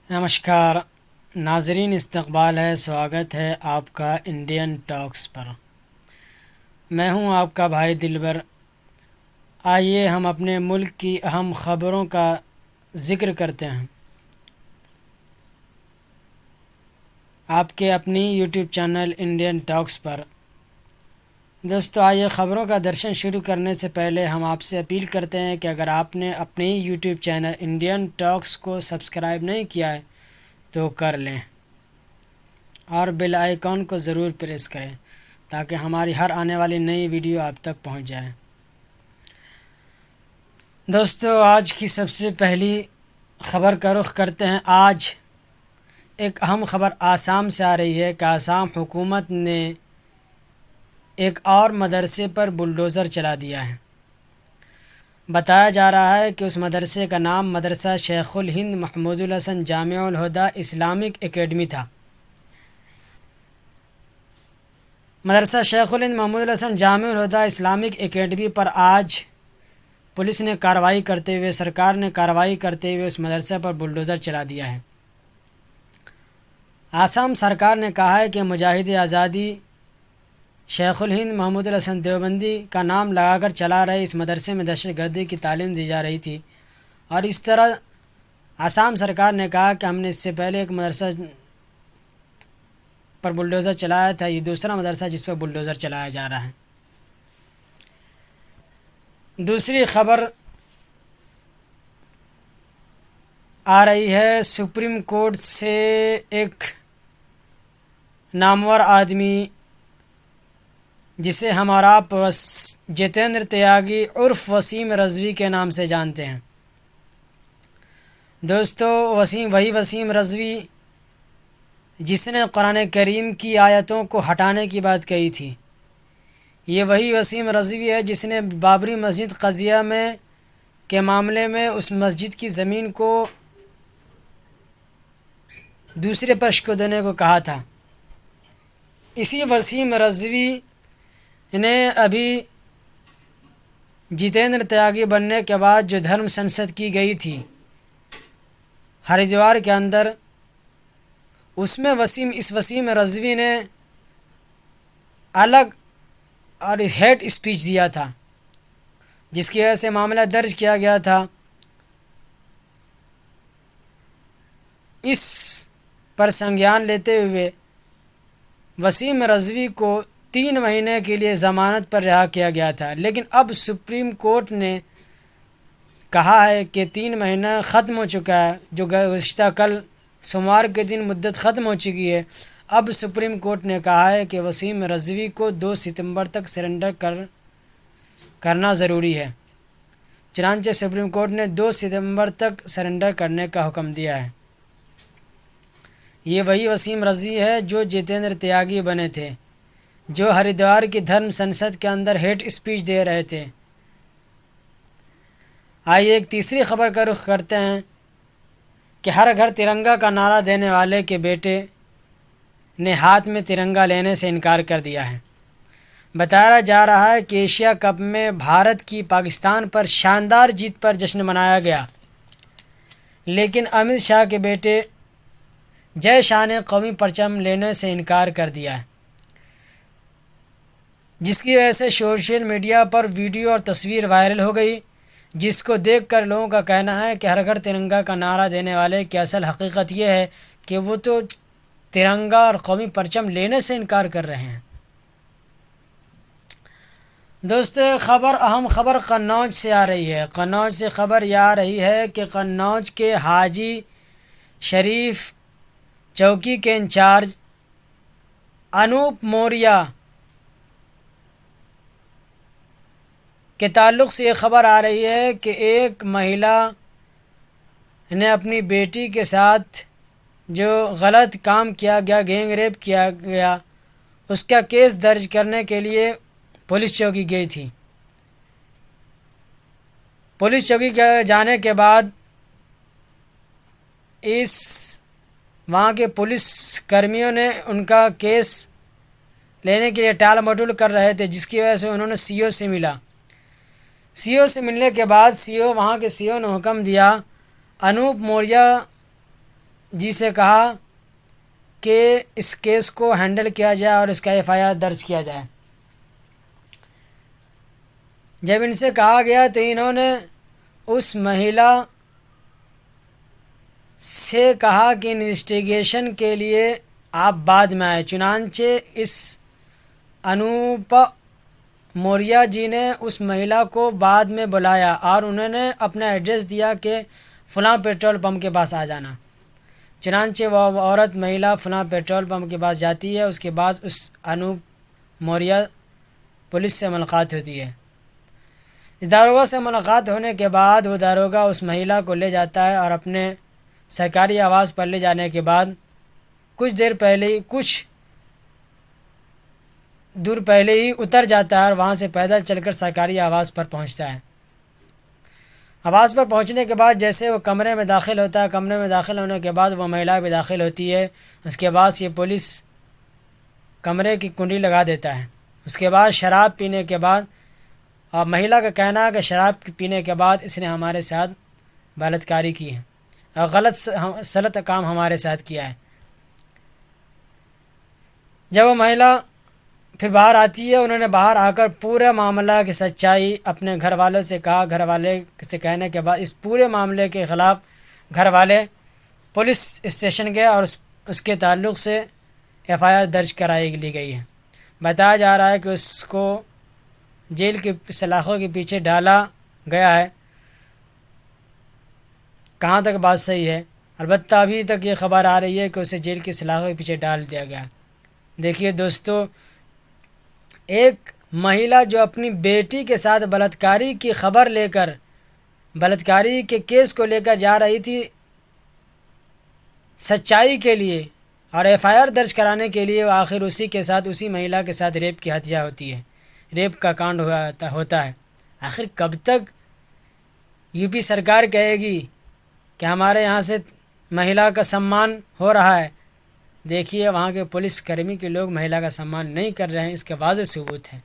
نمسکار ناظرین، استقبال ہے، سواگت ہے آپ کا انڈین ٹاکس پر۔ میں ہوں آپ کا بھائی دلبر۔ آئیے ہم اپنے ملک کی اہم خبروں کا ذکر کرتے ہیں آپ کے اپنی یوٹیوب چینل انڈین ٹاکس پر۔ دوستو، آئیے خبروں کا درشن شروع کرنے سے پہلے ہم آپ سے اپیل کرتے ہیں کہ اگر آپ نے اپنی یوٹیوب چینل انڈین ٹاکس کو سبسکرائب نہیں کیا ہے تو کر لیں اور بیل آئیکن کو ضرور پریس کریں تاکہ ہماری ہر آنے والی نئی ویڈیو آپ تک پہنچ جائے۔ دوستو، آج کی سب سے پہلی خبر کا رخ کرتے ہیں۔ آج ایک اہم خبر آسام سے آ رہی ہے کہ آسام حکومت نے ایک اور مدرسے پر بلڈوزر چلا دیا ہے۔ بتایا جا رہا ہے کہ اس مدرسے کا نام مدرسہ شیخ الہند محمود الحسن جامع الہدیٰ اسلامک اکیڈمی تھا۔ مدرسہ شیخ الہند محمود الحسن جامع الہدیٰ اسلامک اکیڈمی پر آج پولیس نے کارروائی کرتے ہوئے سرکار نے کارروائی کرتے ہوئے اس مدرسے پر بلڈوزر چلا دیا ہے۔ آسام سرکار نے کہا ہے کہ مجاہد آزادی شیخ الہند محمود الحسن دیوبندی کا نام لگا کر چلا رہے اس مدرسے میں دہشت گردی کی تعلیم دی جا رہی تھی، اور اس طرح آسام سرکار نے کہا کہ ہم نے اس سے پہلے ایک مدرسہ پر بلڈوزر چلایا تھا، یہ دوسرا مدرسہ جس پر بلڈوزر چلایا جا رہا ہے۔ دوسری خبر آ رہی ہے سپریم کورٹ سے ایک نامور آدمی جسے ہمارا جتیندر تیاگی عرف وسیم رضوی کے نام سے جانتے ہیں۔ دوستو، وسیم رضوی جس نے قرآن کریم کی آیتوں کو ہٹانے کی بات کہی تھی، یہ وہی وسیم رضوی ہے جس نے بابری مسجد قضیہ کے معاملے میں اس مسجد کی زمین کو دوسرے پش کو دینے کو کہا تھا۔ اسی وسیم رضوی نے ابھی جتیندر تیاگی بننے کے بعد جو دھرم سنسد کی گئی تھی ہریدوار کے اندر، اس میں اس وسیم رضوی نے الگ اور ہیٹ اسپیچ دیا تھا، جس کی وجہ سے معاملہ درج کیا گیا تھا۔ اس پر سنجیان لیتے ہوئے وسیم رضوی کو 3 مہینے کے لیے ضمانت پر رہا کیا گیا تھا، لیکن اب سپریم کورٹ نے کہا ہے کہ 3 مہینہ ختم ہو چکا ہے، جو گزشتہ کل سوموار کے دن مدت ختم ہو چکی ہے۔ اب سپریم کورٹ نے کہا ہے کہ وسیم رضوی کو 2 ستمبر تک سرنڈر کرنا ضروری ہے۔ چنانچہ سپریم کورٹ نے 2 ستمبر تک سرنڈر کرنے کا حکم دیا ہے۔ یہ وہی وسیم رضوی ہے جو جتیندر تیاگی بنے تھے، جو ہریدوار کی دھرم سنسد کے اندر ہیٹ اسپیچ دے رہے تھے۔ آئیے ایک تیسری خبر کا رخ کرتے ہیں کہ ہر گھر ترنگا کا نعرہ دینے والے کے بیٹے نے ہاتھ میں ترنگا لینے سے انکار کر دیا ہے۔ بتایا جا رہا ہے کہ ایشیا کپ میں بھارت کی پاکستان پر شاندار جیت پر جشن منایا گیا، لیکن امت شاہ کے بیٹے جے شاہ نے قومی پرچم لینے سے انکار کر دیا ہے، جس کی وجہ سے سوشل میڈیا پر ویڈیو اور تصویر وائرل ہو گئی، جس کو دیکھ کر لوگوں کا کہنا ہے کہ ہر گھر ترنگا کا نعرہ دینے والے کی اصل حقیقت یہ ہے کہ وہ تو ترنگا اور قومی پرچم لینے سے انکار کر رہے ہیں۔ دوستو، اہم خبر قنوج سے آ رہی ہے۔ قنوج سے خبر یہ آ رہی ہے کہ قنوج کے حاجی شریف چوکی کے انچارج انوپ موریہ کے تعلق سے یہ خبر آ رہی ہے کہ ایک مہیلا نے اپنی بیٹی کے ساتھ جو غلط کام کیا گیا، گینگ ریپ کیا گیا، اس کا کیس درج کرنے کے لیے پولیس چوکی گئی تھی۔ پولیس چوکی کے جانے کے بعد وہاں کے پولیس کرمیوں نے ان کا کیس لینے کے لیے ٹال مٹول کر رہے تھے، جس کی وجہ سے انہوں نے سی او سے ملا۔ سی او سے ملنے کے بعد وہاں کے سی او نے حکم دیا انوپ موریہ جی سے کہا کہ اس کیس کو ہینڈل کیا جائے اور اس کا FIR درج کیا جائے۔ جب ان سے کہا گیا تو انہوں نے اس مہیلا سے کہا کہ انویسٹیگیشن کے لیے آپ بعد میں آئے۔ چنانچہ اس انوپا موریہ جی نے اس مہیلا کو بعد میں بلایا اور انہوں نے اپنا ایڈریس دیا کہ فلاں پیٹرول پمپ کے پاس آ جانا۔ چنانچہ وہ عورت مہیلا فلاں پیٹرول پمپ کے پاس جاتی ہے۔ اس کے بعد اس انوپ موریہ پولیس سے ملاقات ہوتی ہے۔ اس داروغہ سے ملاقات ہونے کے بعد وہ داروغہ اس مہیلا کو لے جاتا ہے اور اپنے سرکاری آواز پر لے جانے کے بعد کچھ دور پہلے ہی اتر جاتا ہے اور وہاں سے پیدل چل کر سرکاری آواز پر پہنچتا ہے۔ آواز پر پہنچنے کے بعد جیسے وہ کمرے میں داخل ہوتا ہے، کمرے میں داخل ہونے کے بعد وہ مہیلا بھی داخل ہوتی ہے۔ اس کے بعد یہ پولیس کمرے کی کنڈی لگا دیتا ہے۔ اس کے بعد شراب پینے کے بعد، اور مہیلا کا کہنا ہے کہ شراب پینے کے بعد اس نے ہمارے ساتھ بلاتکاری کی ہے اور غلط کام ہمارے ساتھ کیا ہے۔ جب وہ مہیلا پھر باہر آتی ہے، انہوں نے باہر آ کر پورے معاملہ کی سچائی اپنے گھر والوں سے کہا۔ گھر والے سے کہنے کے بعد اس پورے معاملے کے خلاف گھر والے پولیس اسٹیشن گئے اور اس کے تعلق سے FIR درج کرائی لی گئی ہے۔ بتایا جا رہا ہے کہ اس کو جیل کی سلاخوں کے پیچھے ڈالا گیا ہے۔ کہاں تک بات صحیح ہے؟ البتہ ابھی تک یہ خبر آ رہی ہے کہ اسے جیل کی سلاخوں کے پیچھے ڈال دیا گیا۔ دیکھیے دوستو، ایک مہیلا جو اپنی بیٹی کے ساتھ بلاتکاری کی خبر لے کر، بلاتکاری کے کیس کو لے کر جا رہی تھی سچائی کے لیے اور FIR درج کرانے کے لیے، آخر اسی مہیلا کے ساتھ ریپ کی ہتیا ہوتی ہے، ریپ کا کانڈ ہوتا ہے۔ آخر کب تک UP سرکار کہے گی کہ ہمارے یہاں سے مہیلا کا سمان ہو رہا ہے؟ دیکھیے وہاں کے پولیس کرمی کے لوگ مہیلا کا سمان نہیں کر رہے ہیں، اس کے واضح ثبوت ہے۔